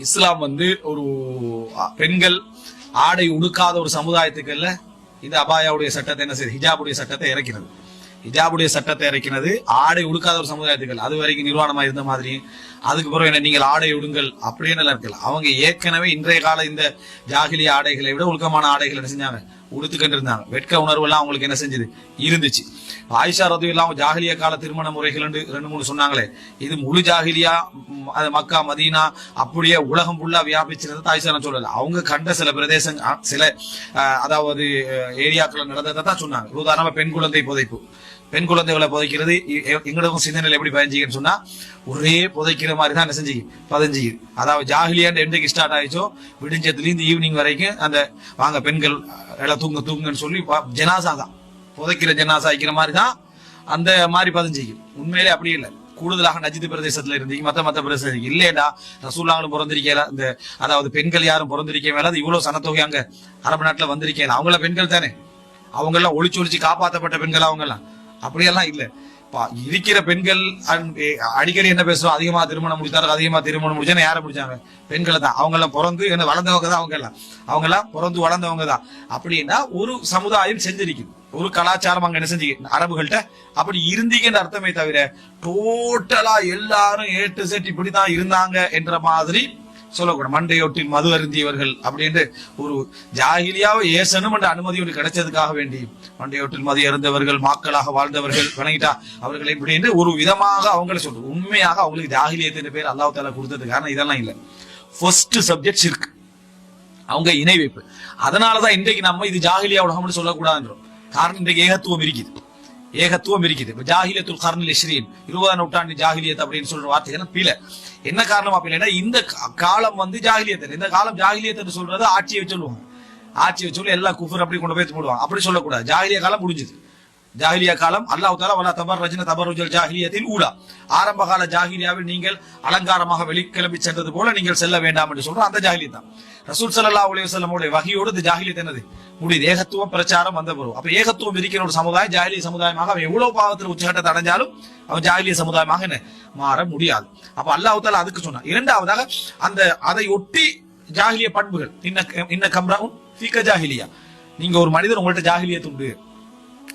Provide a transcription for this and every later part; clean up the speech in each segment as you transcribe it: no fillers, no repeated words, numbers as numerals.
இஸ்லாம் வந்து ஒரு பெண்கள் ஆடை உடுக்காத ஒரு சமுதாயத்துக்குள்ள இந்த அபாயாவுடைய சட்டத்தை என்ன செய்யுது, ஹிஜாபுடைய சட்டத்தை இறக்கிறது. ஹிஜாபுடைய சட்டத்தை இறக்கினது ஆடை உடுக்காத ஒரு சமுதாயத்துக்கள், அது வரைக்கும் நிர்வாணமா இருந்த மாதிரி. அதுக்கு பிறகு என்ன, நீங்கள் ஆடை உடுங்கள் அப்படின்னு இருக்கல. அவங்க ஏற்கனவே இன்றைய கால இந்த ஜாகிலிய ஆடைகளை விட ஒழுக்கமான ஆடைகள் என்ன செஞ்சாங்க, உடுத்துக்கிட்டு இருந்தாங்க. வெட்க உணர்வு எல்லாம் அவங்களுக்கு என்ன செஞ்சது, இருந்துச்சு. ஆயிஷா ரலியல்லாஹு அன்ஹா ஜாகிலியா கால திருமண முறைகள் 2-3 சொன்னாங்களே, இது முழு ஜாகிலியா, அது மக்கா மதீனா அப்படியே உலகம் ஃபுல்லா வியாபிச்சிருந்தது ஆயிஷா சொல்லல. அவங்க கண்ட சில பிரதேசம், சில அதாவது ஏரியாக்கள் நடந்ததை தான் சொன்னாங்க. உதாரணமா பெண் குழந்தை புதைப்பு, பெண் குழந்தைகளை புதைக்கிறது எங்களுக்கும் சிந்தனையில் எப்படி பதிஞ்சிக்கன்னு சொன்னா, ஒரே புதைக்கிற மாதிரி தான் என்ன செஞ்சு பதிஞ்சிக்குது. அதாவது ஜாகிலியாண்டு என்றைக்கு ஸ்டார்ட் ஆயிடுச்சோ, விடிஞ்சத்துல இருந்து ஈவினிங் வரைக்கும் அந்த வாங்க பெண்கள் எல்லாம் தூங்குன்னு சொல்லி ஜனாசா தான், புதைக்கிற ஜனாசா ஆகிக்கிற மாதிரி தான் அந்த மாதிரி பதிஞ்சிக்கு. உண்மையிலே அப்படி இல்லை. கூடுதலாக நஜித் பிரதேசத்துல இருந்து மத்த பிரதேசம் இல்லையடா, ரசூலுல்லாஹ்வும் பிறந்திருக்கல, இந்த அதாவது பெண்கள் யாரும் பிறந்திருக்க மேல இவ்வளவு சனத்தொகை அங்க அரபு நாட்டுல வந்திருக்கேன். அவங்கள பெண்கள் தானே, அவங்க எல்லாம் ஒளிச்சு காப்பாற்றப்பட்ட பெண்கள், அவங்க எல்லாம் அப்படியெல்லாம் இல்ல. இருக்கிற பெண்கள் அடிக்கடி என்ன பேசுறோம், அதிகமா திருமணம் முடித்தார்கள், அதிகமா திருமணம் முடிச்சா யாரை முடிச்சாங்க, பெண்களை தான். அவங்க எல்லாம் பிறந்து என்ன வளர்ந்தவங்க தான், அவங்க எல்லாம் பிறந்து வளர்ந்தவங்க தான். அப்படின்னா ஒரு சமுதாயம் செஞ்சிருக்கு, ஒரு கலாச்சாரம் அங்க என்ன செஞ்சு அரபுகள்கிட்ட அப்படி இருந்தீங்கன்னு அர்த்தமே தவிர டோட்டலா எல்லாரும் A to Z இப்படிதான் இருந்தாங்க என்ற மாதிரி சொல்லக்கூடாது. மண்டையொட்டில் மது அருந்தியவர்கள் அப்படின்னு ஒரு ஜாகிலியாவை ஏசனும் என்ற அனுமதி ஒன்று கிடைச்சதுக்காக வேண்டி மண்டையொட்டில் மது அருந்தவர்கள், மக்களாக வாழ்ந்தவர்கள் வணங்கிட்டா அவர்களை இப்படி ஒரு விதமாக அவங்களை சொல்றது. உண்மையாக அவங்களுக்கு ஜாகிலியத்தின் பேர் அல்லாஹ் தஆலா கொடுத்தது காரணம் இதெல்லாம் இல்லை. ஃபர்ஸ்ட் சப்ஜெக்ட் ஷிர்க், அவங்க இணை வைப்பு. அதனாலதான் இன்றைக்கு நம்ம இது ஜாகிலியா உலகம்னு சொல்லக்கூடாதுன்றோம். காரணம் இன்றைக்கு ஏகத்துவம் இருக்குது. ஜாகிலியத்துல் கர்னில் இஸ்ரீன், 20ஆம் நூற்றாண்டு ஜாகிலியத் அப்படின்னு சொல்ற வார்த்தை பிழை. என்ன காரணம் அப்படின்னா, இந்த காலம் வந்து ஜாகிலியத், இந்த காலம் ஜாகிலியத் சொல்றது ஆட்சியை சொல்லுவாங்க. ஆட்சியை சொல்லி எல்லா குஃபர் அப்படி கொண்டு போய் போடுவாங்க. அப்படி சொல்லக்கூடாது. ஜாகிலிய காலம் முடிஞ்சது. ஜாகிலியா காலம் அல்லாஹ் தஆலா வலா தபர்ரஜ்ன தபர்ருஜல் ஜாகிலியத்தில் ஊலா, ஆரம்ப கால ஜாகிலியாவில் நீங்கள் அலங்காரமாக வெளிக்கிளம்பி சென்றது போல நீங்கள் செல்ல வேண்டாம் என்று சொல்றோம். அந்த ஜாகிலியத் தான் ரசூல் ஸல்லல்லாஹு அலைஹி வஸல்லம் உடைய வஹியோடு இந்த ஜாகிலியத் என்னது முடியுது. ஏகத்துவம் பிரச்சாரம் வந்த பிறகு. அப்ப ஏகத்துவம் இருக்கிற ஒரு சமுதாயம் ஜாகிலிய சமுதாயமாக அவன் எவ்வளவு பாவத்தில் உச்சகட்டத்தை அடைஞ்சாலும் அவன் ஜாகிலிய சமுதாயமாக என்ன மாற முடியாது. அப்ப அல்லாஹ் தஆலா அதுக்கு சொன்னான். இரண்டாவதாக அந்த அதை ஒட்டி ஜாகிலிய பண்புகள், இன்ன கம்ரஉன் ஃபீக ஜாகிலியா, நீங்க ஒரு மனிதர் உங்கள்ட்ட ஜாகிலியத் உண்டு.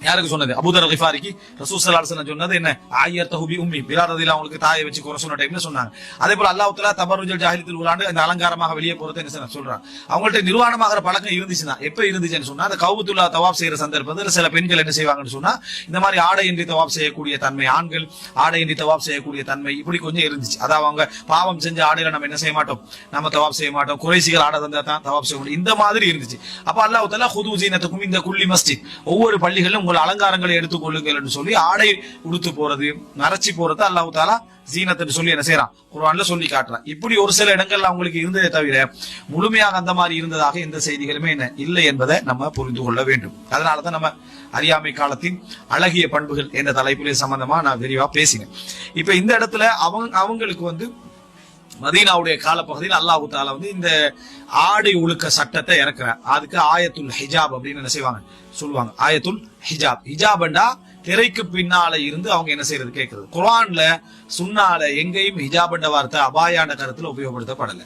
யாருக்கு சொன்னது? அபூதர் கிஃபாரிக்கு ரசூல் ஸல்லல்லாஹு அலைஹி வஸல்லம் சொன்னது என்ன, ஆயர்தஹு பி உம்மி, பிலால் ரலியல்லாஹு அவங்களுக்கு தாயை வச்சு குறை சொன்ன டைம்ல சொன்னாங்க. அதே போல அல்லாஹ் தஆலா தபர்ருஜல் ஜாஹிலியத்தில் உலாண்டு அந்த அலங்காரமாக வெளியே போறது என்ன சொல்றாங்க. அவங்கள்ட்ட நிர்வாணமாகிற பழக்கம் இருந்துச்சுன்னா, எப்ப இருந்துச்சுன்னு சொன்னா, அந்த கௌபத்துல்லா தவாப் செய்யற சந்தர்ப்பத்தில் சில பெண்கள் என்ன செய்வாங்கன்னு சொன்னா, இந்த மாதிரி ஆடையின்றி தவாப் செய்யக்கூடிய தன்மை, ஆண்கள் ஆடையின்றி தவாப் செய்யக்கூடிய தன்மை இப்படி கொஞ்சம் இருந்துச்சு. அதாவது அவங்க பாவம் செஞ்ச ஆடையில நம்ம என்ன செய்ய மாட்டோம், நம்ம தவாப் செய்ய மாட்டோம், குறைசிகள் ஆடை தந்தா தான் தவாப் செய்ய முடியும், இந்த மாதிரி இருந்துச்சு. அப்ப அல்லாஹ் தஆலா ஹுது ஜீனத்துக்கும் இந்த குல்லி மஸ்ஜித், ஒவ்வொரு பள்ளிகளிலும் உங்கள் அலங்காரங்களை எடுத்துக் கொள்ளுங்கள் என்று சொல்லி ஆடை உடுத்து போறது, நரச்சி போறது அல்லாஹ் தஆலா ஜீனத் சொல்லி என்ன செய்யறான், குர்ஆன்ல சொல்லி காட்டுறான். இப்படி ஒரு சில இடங்கள்ல அவங்களுக்கு இருந்ததே தவிர முழுமையாக அந்த மாதிரி இருந்ததாக எந்த செய்திகளுமே என்ன இல்லை என்பதை நம்ம புரிந்து கொள்ள வேண்டும். அதனாலதான் நம்ம அறியாமை காலத்தின் அழகிய பண்புகள் என்ற தலைப்பிலே சம்பந்தமா நான் விரிவா பேசினேன். இப்ப இந்த இடத்துல அவங்களுக்கு வந்து மதீனாவுடைய காலப்பகுதியில் அல்லாஹ் தஆலா வந்து இந்த ஆடை ஒழுக்க சட்டத்தை இறக்குறார். அதுக்கு ஆயத்துல் ஹிஜாப் அப்படின்னு என்ன செய்வாங்க சொல்லுவாங்க. ஆயத்துல் ஹிஜாப், ஹிஜாப்ண்டா திரைக்கு பின்னால இருந்து அவங்க என்ன செய்யறது கேட்கறது. குர்ஆன்ல சுன்னால எங்கேயும் ஹிஜாப் என்ற வார்த்தை அபாயாண்ட கருத்துல உபயோகப்படுத்தப்படல.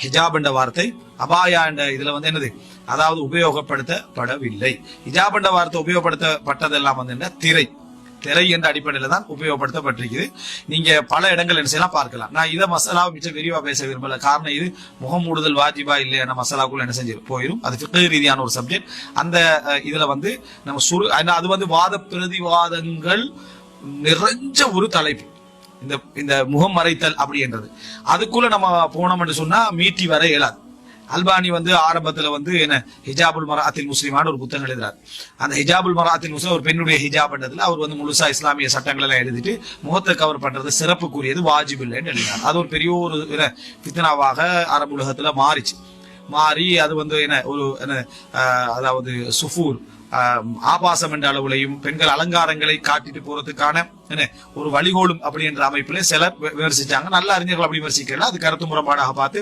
ஹிஜாப் என்ற வார்த்தை அபாயாண்ட இதுல வந்து என்னது, அதாவது உபயோகப்படுத்தப்படவில்லை. ஹிஜாப் என்ற வார்த்தை உபயோகப்படுத்தப்பட்டதெல்லாம் வந்து திரை என்ற அடிப்படையில தான் உபயோகப்படுத்தப்பட்டிருக்குது. நீங்க பல இடங்கள் என்ன செய்யலாம் பார்க்கலாம். நான் இதை மசாலா மிச்சம் விரிவா பேச விரும்பல. காரணம் இது முகமூடுதல் வாஜிபா இல்லையா மசாலாக்குள்ள என்ன செஞ்சு போயிடும். அது ஃபிக்ஹ் ரீதியான ஒரு சப்ஜெக்ட். அந்த இதுல வந்து நம்ம அது வந்து வாத பிரதிவாதங்கள் நிறைஞ்ச ஒரு தலைப்பு. இந்த முகம் மறைத்தல் அப்படின்றது அதுக்குள்ள நம்ம போனோம் என்று சொன்னா மீட்டி வர இயலாது. அல்பானி வந்து ஆரம்பத்துல வந்து என்ன ஹிஜாபுல் மராத்தில் முஸ்லிமான ஒரு புத்தகம் எழுதுறாரு. அந்த ஹிஜாபுல் மராத்தில் முஸ்லிம் ஒரு பெண்ணுடைய ஹிஜாப் பண்றதுல அவர் வந்து முழுசா இஸ்லாமிய சட்டங்கள் எல்லாம் எழுதிட்டு முகத்தை கவர் பண்றது சிறப்புக்குரியது, வாஜிப் இல்லைன்னு எழுதினார். அது ஒரு பெரிய ஒரு ஃபித்னாவாக அரபு உலகத்துல மாறி அது வந்து என்ன ஒரு அதாவது சுஃபூர் ஆபாசம் என்ற அளவுலையும் பெண்கள் அலங்காரங்களை காட்டிட்டு போறதுக்கான என்ன ஒரு வழிகோலும் அப்படி என்ற அமைப்புல சிலர் விமர்சிச்சாங்க. நல்ல அறிஞர்கள் அப்படி விமர்சிக்கல, அது கருத்து முரண்பாடாக பார்த்து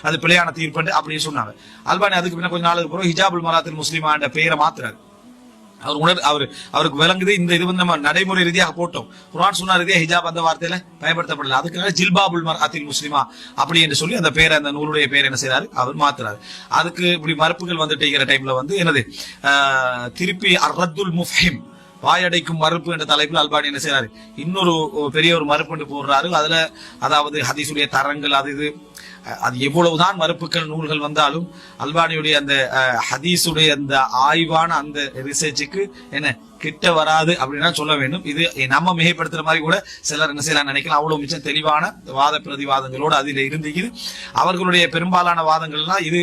அது பிழையான தீர்ப்பு அப்படின்னு சொன்னாங்க. அல்பானி அதுக்கு பின்ன கொஞ்ச நாளுக்கு பிறகு ஹிஜாபுல் மராத்தில் முஸ்லிமா என்ற பெயரை மாத்துறாரு. அவருக்கு விளங்குது. இந்த இது வந்து நம்ம நடைமுறை ரீதியாக போட்டோம். குர்ஆன் சுன்னா ரீதியாக ஹிஜாப் அந்த வார்த்தையில பயன்படுத்தப்படல. அதுக்காக ஜில்பாபுல் மர்அத்தில் முஸ்லிமா அப்படி என்று சொல்லி அந்த பேரை, அந்த நூலுடைய பேர் என்ன செய்யறாரு, அவர் மாத்துறாரு. அதுக்கு இப்படி மறுப்புகள் வந்துட்டு இருக்கிற டைம்ல வந்து என்னது திருப்பி அர்ரத்துல் முஃஹிம், வாயடைக்கும் மறுப்பு என்ற தலைப்பில் அல்பானி என்ன செய்யறாரு, இன்னொரு பெரிய ஒரு மறுப்பு போடுறாரு. அதுல அதாவது ஹதீஸுடைய தரங்கள் அது எவ்வளவுதான் மறுப்புகள் நூல்கள் வந்தாலும் அல்பானியுடைய அந்த ஹதீஸுடைய அந்த ஆய்வான அந்த ரிசர்ச்சுக்கு என்ன கிட்ட வராது அப்படின்னா சொல்ல வேண்டும். இது நம்ம மிகைப்படுத்துற மாதிரி கூட சிலர் என்ன செய்யலாம் நினைக்கலாம். அவ்வளவு மிச்சம் தெளிவான வாத பிரதிவாதங்களோடு அதில் இருந்துக்குது. அவர்களுடைய பெரும்பாலான வாதங்கள்லாம் இது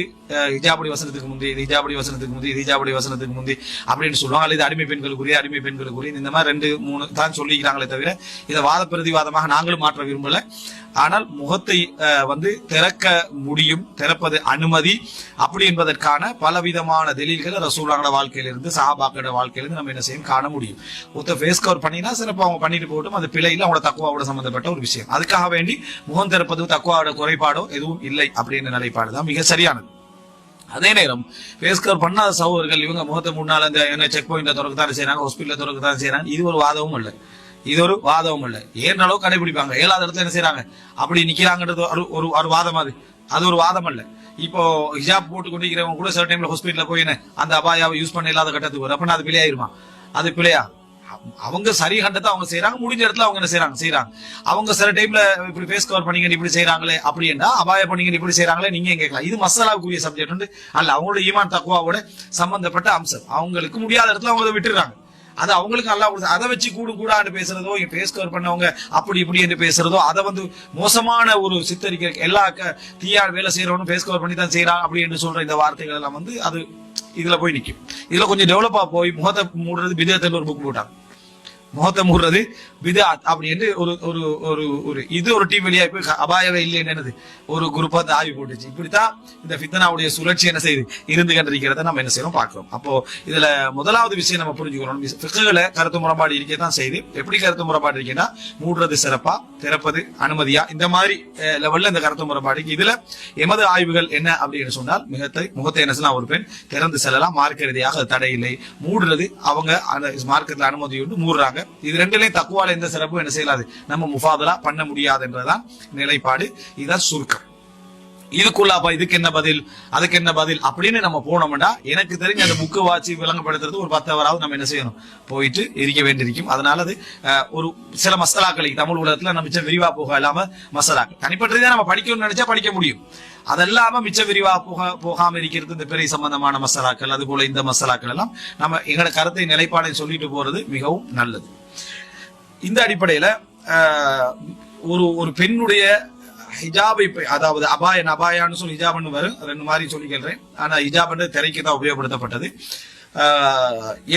ஹிஜாபுடைய வசனத்துக்கு முந்தி, இது ஹிஜாபுடைய வசனத்துக்கு முந்தி, இது ஹிஜாபுடைய வசனத்துக்கு முந்தி அப்படின்னு சொல்லுவாங்க. அல்லது அடிமை பெண்களுக்குரிய இந்த மாதிரி 2-3 தான் சொல்லிக்கிறாங்களே தவிர இதை வாத பிரதிவாதமாக நாங்களும் மாற்ற விரும்பல. ஆனால் முகத்தை வந்து திறக்க முடியும், திறப்பது அனுமதி அப்படி என்பதற்கான பலவிதமான தெலீல்களை ரசூலுல்லாஹ்வோட வாழ்க்கையிலிருந்து சஹாபாக்களோட வாழ்க்கையிலிருந்து நம்ம என்ன செய்யும் காண முடியும். ஒருத்தர் ஃபேஸ் கவர் பண்ணினா சிறப்பு அவங்க பண்ணிட்டு போட்டும், அது பிழையில் அவங்களோட தக்குவாவோட சம்பந்தப்பட்ட ஒரு விஷயம். அதுக்காக வேண்டி முகம் திறப்பது தக்குவாவோட குறைபாடோ எதுவும் இல்லை அப்படின்னு நிலைப்பாடுதான் மிக சரியானது. அதே நேரம் ஃபேஸ் கவர் பண்ணாத சகோதரர்கள் இவங்க முகத்தை முன்னால இந்த செக் பாயிண்ட்ல திறக்கத்தான் செய்யறாங்க, ஹாஸ்பிட்டல திறக்கத்தான் செய்யறாங்க. இது ஒரு வாதமும் இல்லை, இது ஒரு வாதமும் இல்லை. ஏன்ற அளவு கடைபிடிப்பாங்க. 7வது இடத்துல என்ன செய்யறாங்க அப்படி நிக்கிறாங்கன்றது ஒரு வாதம். அது ஒரு வாதம் அல்ல. இப்போ ஹிஜாப் போட்டு கொண்டிருக்கிறவங்க கூட சில டைம்ல ஹாஸ்பிட்டல போய் அந்த அபாயாவை யூஸ் பண்ண இல்லாத கட்டத்துக்கு வரும். அப்ப அது பிழையாயிருமா? அது பிழையா? அவங்க சரி கண்டத்தை அவங்க செய்யறாங்க, முடிஞ்ச இடத்துல அவங்க என்ன செய்யறாங்க. அவங்க சில டைம்ல இப்படி ஃபேஸ் கவர் பண்ணீங்க இப்படி செய்யறாங்களே அப்படின்னா, அபாய பண்ணீங்க இப்படி செய்யறாங்களே நீங்க கேட்கலாம். இது மசாலாவுக்குரிய சப்ஜெக்ட் அல்ல, அவங்களோட ஈமான் தக்குவாவோட சம்பந்தப்பட்ட அம்சம். அவங்களுக்கு முடியாத இடத்துல அவங்க விட்டுறாங்க. அது அவங்களுக்கு நல்லா கொடுத்து அதை வச்சு கூடாண்டு பேசுறதோ, ஃபேஸ் கவர் பண்ணவங்க அப்படி இப்படி என்று பேசுறதோ, அதை வந்து மோசமான ஒரு சித்தரிக்க எல்லா தீயார் வேலை செய்யறவனும் ஃபேஸ் கவர் பண்ணி தான் செய்யறான் அப்படி என்று சொல்ற இந்த வார்த்தைகள் எல்லாம் வந்து அது இதுல போய் நிற்கும். இதுல கொஞ்சம் டெவலப்பா போய் முகத்தை மூடுறது பிதஅத் ஒரு புக் போட்டாங்க. முகத்தை மூடுறது பிதஅத் அப்படி என்று ஒரு இது ஒரு டீம் வெளியா போய் அபாயவே இல்லை என்னது ஒரு குரூப் வந்து ஆய்வு போட்டுச்சு. இப்படித்தான் இந்த ஃபித்னாவுடைய சுழற்சி என்ன செய்யுது இருந்து கண்டிருக்கிறத நம்ம என்ன செய்யறோம் பார்க்கிறோம். அப்போ இதுல முதலாவது விஷயம் நம்ம புரிஞ்சுக்கிறோம், ஃபிக்ஹ்ல கருத்து முரண்பாடு இருக்கதான் செய்யுது. எப்படி கருத்து முரண்பாடு இருக்குன்னா, மூடுறது சிறப்பா, திறப்பது அனுமதியா, இந்த மாதிரி லெவல்ல இந்த கருத்து முரண்பாடு. இதுல எமது ஆய்வுகள் என்ன அப்படின்னு சொன்னால், முகத்தை என்ன செய்யலாம், ஒரு பெண் திறந்து செல்லலாம், மார்க்க ரீதியாக தடை இல்லை. மூடுறது அவங்க அந்த மார்க்கத்துல அனுமதி உண்டு, மூடுறாங்க. இது ரெண்டுலயும் தக்குவால எந்த சிறப்பும் என்ன செய்யலாது, நம்ம முஃபாதலா பண்ண முடியாது என்றதான் நிலைப்பாடு. இதுதான் சுருக்கம். இதுக்குள்ளாப்பா இதுக்கு என்ன பதில், அதுக்கு என்ன பதில் அப்படின்னு நம்ம போனோம்னா, எனக்கு தெரிஞ்ச அந்த புக்கு வாட்சி விளங்கப்படுத்துறது ஒரு 10 ஹவராவது நம்ம என்ன செய்யணும், போயிட்டு இருக்க வேண்டியிருக்கும். அதனால அது ஒரு சில மசாலாக்களுக்கு தமிழ் உலகத்துல நம்ம மிச்சம் விரிவா போக இல்லாம மசாலாக்கள் தனிப்பட்டதே நம்ம படிக்கணும்னு நினைச்சா படிக்க முடியும். அதெல்லாம மிச்ச விரிவா போகாம இருக்கிறது இந்த பெரிய சம்பந்தமான மசாலாக்கள், அது போல இந்த மசாலாக்கள் எல்லாம் நம்ம எங்களோட கருத்தை நிலைப்பாடை சொல்லிட்டு போறது மிகவும் நல்லது. இந்த அடிப்படையில ஒரு பெண்ணுடைய ஹிஜாபை, அதாவது அபாயான்னு சொல்லி ஹிஜாப்னு வரும், 2 மாதிரி சொல்லி கேள்றேன். ஆனா ஹிஜாப்ன்றது திரைக்கு தான் உபயோகப்படுத்தப்பட்டது.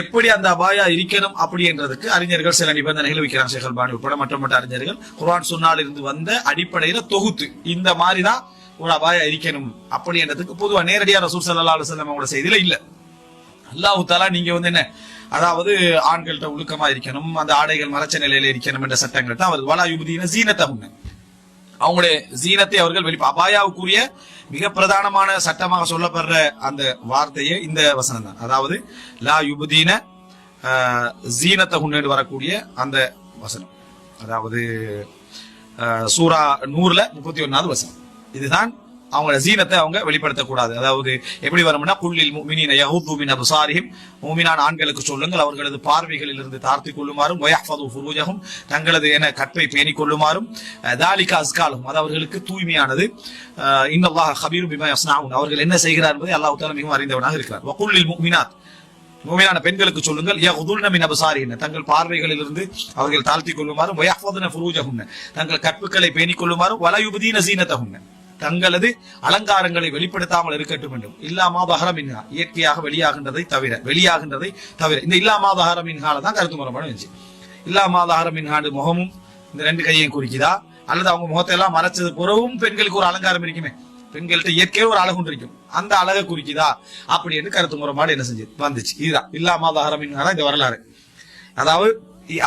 எப்படி அந்த அபாயா இருக்கணும் அப்படின்றதுக்கு அறிஞர்கள் சில நிபந்தனைகள் வைக்கிறாங்க. ஷேக் அல்பானி உட்பட மற்ற அறிஞர்கள் குர்ஆன் சுன்னால இருந்து வந்த அடிப்படையில தொகுத்து இந்த மாதிரிதான் ஒரு அபாயா இருக்கணும் அப்படின்றதுக்கு பொதுவா நேரடியா ரசூல் ஸல்லல்லாஹு அலைஹி வஸல்லம் அவங்களோட செய்தியில இல்ல. அல்லாஹ் தஆலா நீங்க வந்து என்ன, அதாவது ஆண்கள்கிட்ட ஒழுக்கமா இருக்கணும், அந்த ஆடைகள் மறைச்ச நிலையில இருக்கணும் என்ற சட்டங்கள் தான் வருது. வலா யுப்தீன ஸீனத்தஹுன்ன, அவங்களுடைய ஜீனத்தை அவர்கள் அபாயாவுக்குரிய மிக பிரதானமான சட்டமாக சொல்லப்படுற அந்த வார்த்தையே இந்த வசனம் தான். அதாவது லா யுப்தீன ஸீனத்தஹுன்ன வரக்கூடிய அந்த வசனம், அதாவது சூரா நூர்ல 31வது வசனம். இதுதான் அவங்களோட ஜீனத்தை அவங்க வெளிப்படுத்தக்கூடாது. அதாவது எப்படி வரும்னா, குல்லில் முஃமினீன யகுது மின் அப்சாரிஹிம், முஃமினான ஆண்களுக்கு சொல்லுங்கள் அவர்களது பார்வைகளில் இருந்து தாழ்த்திக் கொள்ளுமாறும், வயஹ்ஃபது ஃபுரூஜஹும் தங்களது கற்பை பேணிக் கொள்ளுமாறும், தாலிக அஸ்காலஹும் அது அவர்களுக்கு தூய்மையானது, இன்னல்லாஹ கபீரும் பிமா யஸ்னஊன் அவர்கள் என்ன செய்கிறார் என்பதை அல்லாஹ் தஆலா மிகவும் அறிந்தவனாக இருக்கிறார். வகுல்லில் முஃமினாத் முஃமினான பெண்களுக்கு சொல்லுங்கள், யகுதுல்ன மின் அப்சாரிஹின் தங்கள் பார்வைகளில் இருந்து அவர்கள் தாழ்த்திக் கொள்ளுமாறும், வயஹ்ஃபதுன ஃபுரூஜஹும் தங்கள் கற்புகளை பேணிக் கொள்ளுமாறும், வலா யுப்தீன ஸீனத்தஹும் தங்களது அலங்காரங்களை வெளிப்படுத்தாமல் இருக்கட்டும் என்றும், இல்லாமா தஹரமின்ஹா இயற்கையாக வெளியாகின்றதை தவிர இந்த இல்லாமா தஹரமின்ஹால தான் கருத்து முறைப்பாடு இருந்துச்சு. இல்லாமா தஹரமின்ஹாண்டு முகமும் இந்த 2 கையையும் குறிக்குதா, அல்லது அவங்க முகத்தை எல்லாம் மறைச்சது பிறகும் பெண்களுக்கு ஒரு அலங்காரம் இருக்குமே, பெண்கள்கிட்ட இயற்கையே ஒரு அழகு இருக்கும், அந்த அழகை குறிக்குதா அப்படி என்று கருத்து முறைப்பாடு என்ன செஞ்சு வந்துச்சு. இதுதான் இல்லாமா தஹரமின்ஹா இந்த வரலாறு. அதாவது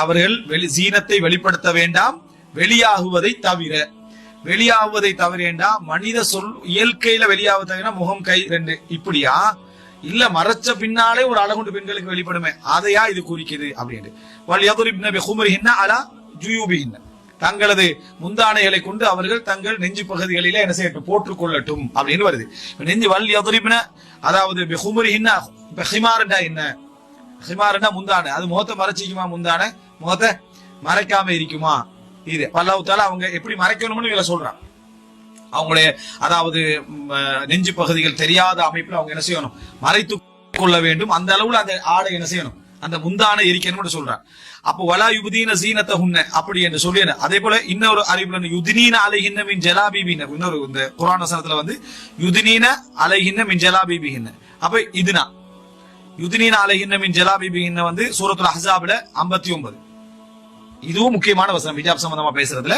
அவர்கள் ஜீனத்தை வெளிப்படுத்த வேண்டாம், வெளியாகுவதை தவிர மனித சொல் இயற்கையில வெளியாவது தவிர முகம் கை 2 இப்படியா, இல்ல மறைச்ச பின்னாலே ஒரு அழகுண்டு பெண்களுக்கு வெளிப்படுமே, அதையா இது குறிக்குது அப்படின்னு. வல் யதுரிப்ன பிஹுமரிஹின்ன அலா ஜுயூபிஹின்ன, தங்களது முந்தானைகளை கொண்டு அவர்கள் தங்கள் நெஞ்சு பகுதிகளிலே என்ன செய்யட்டும், போட்டுக் கொள்ளட்டும் அப்படின்னு வருது. நெஞ்சு வல் யதுரிப்ன, அதாவது பிஹுமரிஹின்ன, ஹிமார்னா என்ன, ஹிமார்னா முந்தானை, அது முகத்தை மறைச்சிக்குமா, முந்தானை முகத்தை மறைக்காம இருக்குமா, இது அல்லாஹ் தஆலா அவங்க எப்படி மறைக்கணும்னு இவங்க சொல்றான். அவங்களுடைய அதாவது நெஞ்சு பகுதிகள் தெரியாத அமைப்புல அவங்க என்ன செய்யணும், மறைத்து கொள்ள வேண்டும். அந்த அளவுல அந்த ஆடை என்ன செய்யணும், அந்த முந்தானை இருக்கணும்னு சொல்றான். அப்போ வலா யுபதீன ஸீனத்தஹுன்ன அப்படி என்று சொல்லி, அதே போல இன்னொரு அறிவுல யுத்னீன அலைஹின்ன மின் ஜலாபிபிஹின்ன, இன்னொரு இந்த குர்ஆன் வசனத்துல வந்து யுத்னீன அலைஹின்ன மின் ஜலாபிபிஹின்ன, அப்ப இதுனா யுத்னீன அலைஹின்ன மின் ஜலாபிபிஹின்ன வந்து சூரத்துல் அஹ்ஸாப்ல 59. இதுவும் முக்கியமான வசனம் ஹிஜாப் சம்பந்தமா பேசுறதுல.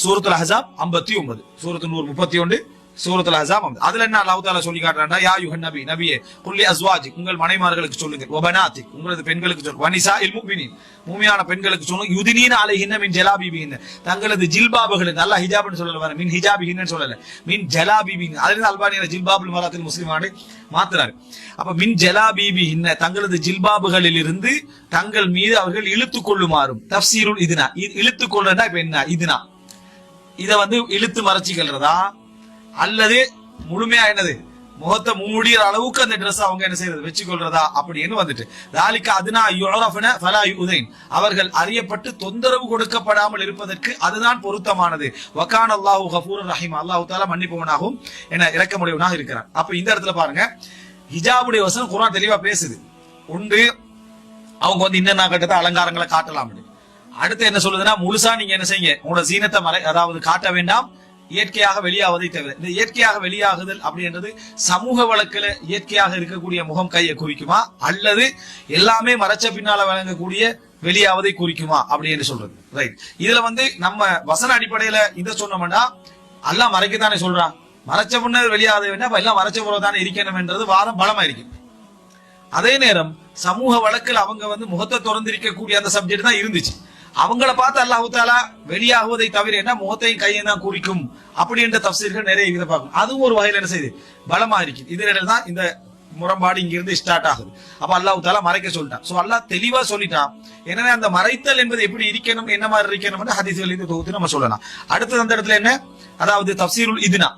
சூரத்துல் அஹ்ஸாப் 59, சூரத்துல் நூர் 31, சூரத்துல் அஹ்ஸாப். அதுல என்ன அல்லாஹ் தஆலா சொல்லி காட்டுறான்டா, யா யுஹன் நபி, நபியே குல்லி அஸ்வாஜி, உங்கள் மனைமார்களுக்கு சொல்லுங்கள், வ பனாதி, உங்களது பெண்களுக்கு சொல்லுங்கள், வ நிசாஇல் முஃமினீன், மூமியான பெண்களுக்கு சொல்லுங்க, யுதினீன அலைஹின்ன மின் ஜலாபிபிஹின்ன, தங்களது ஜில்பாபுகளை, நல்லா ஹிஜாப்னு சொல்லல, வர மின் ஹிஜாபிஹின்னு சொல்லல, மின் ஜலாபிபிஹின், அதுல அல்பானியில ஜில்பாபுல் மராத்தில் முஸ்லிமானே மாத்துறாரு. அப்ப மின் ஜலாபிபிஹின்ன, தங்களது ஜில்பாபுகளில் இருந்து தங்கள் மீது அவர்கள் இழுத்துக் கொள்ளுமாறும். தஃப்சீருல் இதுனா, இழுத்துக் கொள்றதா இப்ப என்ன, இதுனா இத வந்து இழுத்து மறைச்சிக்கிறதா அல்லது முழுமையா என்னது முகத்தை மூடிற அளவுக்கு அந்த ட்ரெஸ் அவங்க என்ன செய்யறது வச்சுக்கொள்றதா அப்படின்னு வந்துட்டு, தாலிக அதுனா யுரஃபன ஃபலா யுதைன், அவர்கள் அறியப்பட்டு தொந்தரவு கொடுக்கப்படாமல் இருப்பதற்கு அதுதான் பொருத்தமானது. வகான அல்லாஹு கஃபூரர் ரஹீம், அல்லாஹ் தஆலா மன்னிப்பவனாகவும் என்ன இரக்கமுடையவனாக இருக்கிறான். அப்ப இந்த இடத்துல பாருங்க, ஹிஜாபுடைய வசனம் குர்ஆன் தெளிவா பேசுது. ஒன்று அவங்க வந்து இன்ன கட்டத்தை அலங்காரங்களை காட்டலாம். அடுத்து என்ன சொல்லுதுன்னா, முழுசா நீங்க என்ன செய்யுங்க, உங்களோட சீனத்தை அதாவது காட்ட வேண்டாம், இயற்கையாக வெளியாவதை தவிர. இந்த இயற்கையாக வெளியாகுதல் அப்படின்றது சமூக வழக்குல இயற்கையாக இருக்கக்கூடிய முகம் கையை குறிக்குமா, அல்லது எல்லாமே மறைச்ச பின்னால வழங்கக்கூடிய வெளியாவதை குறிக்குமா அப்படின்னு சொல்றது. ரைட், இதுல வந்து நம்ம வசன அடிப்படையில இதை சொன்னோம்னா அல்லாஹ் மறைக்கத்தானே சொல்றான், மறைச்ச பின்னர் வெளியாவதை வேண்டாம், எல்லாம் மறைச்ச போறதானே இருக்கணும் என்றது வாதம் பலமா இருக்கு. அதே நேரம் சமூக வழக்கில் அவங்க வந்து முகத்தை திறந்திருக்கக்கூடிய அந்த சப்ஜெக்ட் தான் இருந்துச்சு. அவங்கள பார்த்து அல்லாஹ் தஆலா வெளியாகுவதை தவிர என்ன முகத்தையும் கையும் தான் குறிக்கும் அப்படின்ற தஃப்சீர்கள் நிறைய இதை பார்க்கும். அதுவும் ஒரு வகையில் என்ன செய்யுது, பலமா இருக்கு. இதனால தான் இந்த முரண்பாடு இங்க இருந்து ஸ்டார்ட் ஆகுது. அப்ப அல்லாஹ் தஆலா மறைக்க சொல்லிட்டான். சோ அல்லாஹ் தெளிவா சொல்லிட்டான். எனவே அந்த மறைத்தல் என்பது எப்படி இருக்கணும், என்ன மாதிரி இருக்கணும் ஹதீஸ்கள் இது தொகுத்து நம்ம சொல்லலாம். அடுத்தது அந்த இடத்துல என்ன, அதாவது தஃப்சீருல் இதுனா,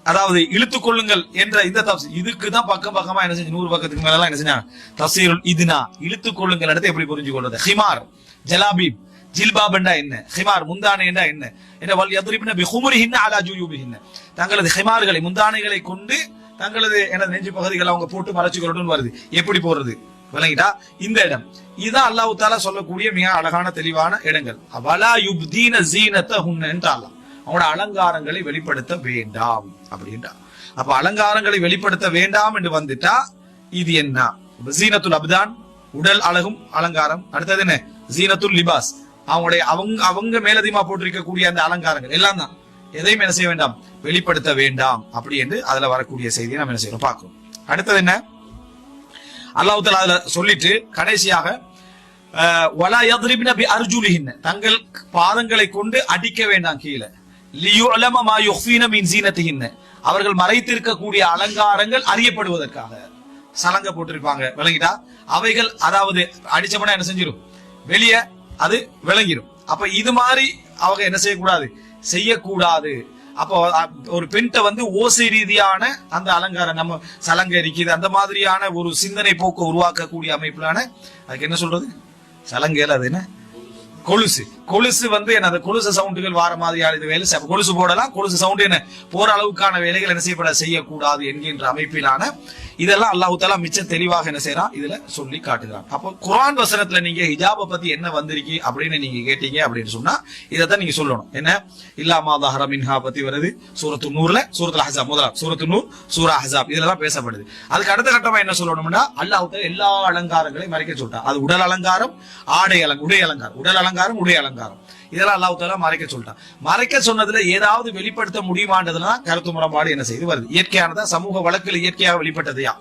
அதாவது இழுத்துக் கொள்ளுங்கள் என்ற இந்த தஃப்சீர், இதுக்கு தான் பக்கம் பக்கமா என்ன செஞ்சு 100 பக்கத்துக்கு மேல என்ன செஞ்சாங்க, தஃப்சீருல் இதுனா, இழுத்துக் கொள்ளுங்கள் இடத்தை எப்படி புரிஞ்சு கொள்வது. ஹிமார் ஜலாபீப், ஜில்பாப் என்றா என்ன, ஹிமார் முந்தானை என்றா என்ன, வல் யத்ரிப்ன பிஹுமரிஹின்ன அலா ஜுயூபிஹின்ன, தங்களது ஹிமார்களை முந்தானைகளை கொண்டு தங்களது எனது நெஞ்சு பகுதிகளை அவங்க போட்டு மறைச்சுக்கொள்ளட்டும் வருது. எப்படி போறது விளங்கிட்டா, இந்த இடம் இதுதான் அல்லாஹ் தஆலா சொல்லக்கூடிய மிக அழகான தெளிவான இடங்கள். வலா யுப்தீன ஸீனத்தஹுன்ன என்றால் அவங்களோட அலங்காரங்களை வெளிப்படுத்த வேண்டாம் அப்படின்றா. அப்ப அலங்காரங்களை வெளிப்படுத்த வேண்டாம் என்று வந்துட்டா இது என்ன, ஸீனத்துல் அப்தான் உடல் அழகும் அலங்காரம். அடுத்தது என்ன, ஸீனத்துல் லிபாஸ் அவங்களுடைய அவங்க மேலதிகமா போட்டிருக்கக்கூடிய அந்த அலங்காரங்கள் எல்லாம் தான், எதையும் என்ன செய்ய வேண்டாம், வெளிப்படுத்த வேண்டாம் அப்படி என்று அதுல வரக்கூடிய செய்தியை நம்ம என்ன செய்யறோம் பார்க்கிறோம். அடுத்தது என்ன, அல்லாஹ் தஆலா அதுல சொல்லிட்டு கடைசியாக வலா யத்ரிப்ன பிஅர்ஜுலிஹின்ன, தங்கள் பாதங்களை கொண்டு அடிக்க வேண்டாம் கீழே, லியுலம மா யுஃபீன மின் ஸீனத்திஹின்ன, அவர்கள் மறைத்திருக்கக்கூடிய அலங்காரங்கள் அறியப்படுவதற்காக. சலங்க போட்டிருப்பாங்க விளங்கிட்டா, அவைகள் அதாவது அடிச்சபடியா என்ன செஞ்சிடும், வெளியே அது விளங்கிடும். அப்ப இது மாதிரி அவங்க என்ன செய்யக்கூடாது, செய்யக்கூடாது. அப்போ ஒரு பெண்கிட்ட வந்து ஓசை ரீதியான அந்த அலங்காரம், நம்ம சலங்க இருக்குது அந்த மாதிரியான ஒரு சிந்தனை போக்கு உருவாக்கக்கூடிய அமைப்பிலான, அதுக்கு என்ன சொல்றது, சலங்கையில அது என்ன, கொலுசு. கொலுசு வந்து என்ன, அந்த கொலுசு சவுண்டுகள் வார மாதிரியான இது வேலை கொலுசு போடலாம், கொலுசு சவுண்டு என்ன போற அளவுக்கான வேலைகள் என்ன செய்யக்கூடாது என்கின்ற அமைப்பிலான இதெல்லாம் அல்லாஹ் தஆலா மிச்ச தெளிவாக என்ன செய்யறான், இதுல சொல்லி காட்டுகிறான். அப்போ குர்ஆன் வசனத்துல நீங்க ஹிஜாப பத்தி என்ன வந்திருக்கு அப்படின்னு நீங்க கேட்டீங்க அப்படின்னு சொன்னா இதைத்தான் நீங்க சொல்லணும். என்ன, இல்லாமா தஹர மின்ஹா பத்தி வருது சூரத்து நூர்ல, சூரத்துல் அஹ்ஸாப் முதலாம், சூரத்து நூர், சூரா அஹ்ஸாப் இதெல்லாம் பேசப்படுது. அதுக்கு அடுத்த கட்டமா என்ன சொல்லணும்னா, அல்லாஹ் தஆலா எல்லா அலங்காரங்களையும் மறைக்க சொல்லிட்டான். அது உடல் அலங்காரம், உடை அலங்காரம், உடல் அலங்காரம், உடை அலங்காரம், இதெல்லாம் அல்லாஹ் தஆலா மறைக்க சொல்லிட்டான். மறைக்க சொன்னதுல ஏதாவது வெளிப்படுத்த முடியுமான்றதுலாம் கருத்து முரண்பாடு என்ன செய்து வருது. இயற்கையானதா, சமூக வழக்கில் இயற்கையாக வெளிப்பட்டதையா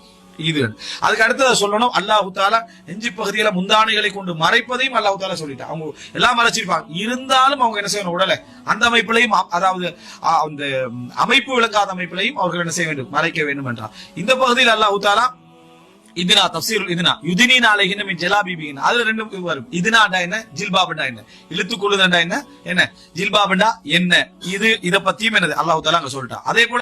இது. அதுக்கு அடுத்ததை சொல்லணும், அல்லாஹ் தஆலா நெஞ்சு பகுதியில முந்தானைகளை கொண்டு மறைப்பதையும் அல்லாஹ் தஆலா சொல்லிட்டான். அவங்க எல்லாம் மறைச்சிருப்பாங்க, இருந்தாலும் அவங்க என்ன செய்யணும், உடலை அந்த அமைப்பிலையும், அதாவது அந்த அமைப்பு விளங்காத அமைப்பிலையும் அவர்கள் என்ன செய்ய வேண்டும், மறைக்க வேண்டும் என்றார். இந்த பகுதியில் அல்லாஹ் தஆலா இதுனா தப்சீருல் இதுனா யுதினின் அலைஹின்ன மின் ஜலாபிபின் அதுல ரெண்டும் வரும். இதுனாடா என்ன, ஜில்பாபண்டா என்ன, இழுத்து கொள்ளுதண்டா என்ன, என்ன ஜில்பாபண்டா என்ன, இது இத பத்தியும் என்னது அல்லாஹ் தஆலா அங்க சொல்லிட்டான். அதே போல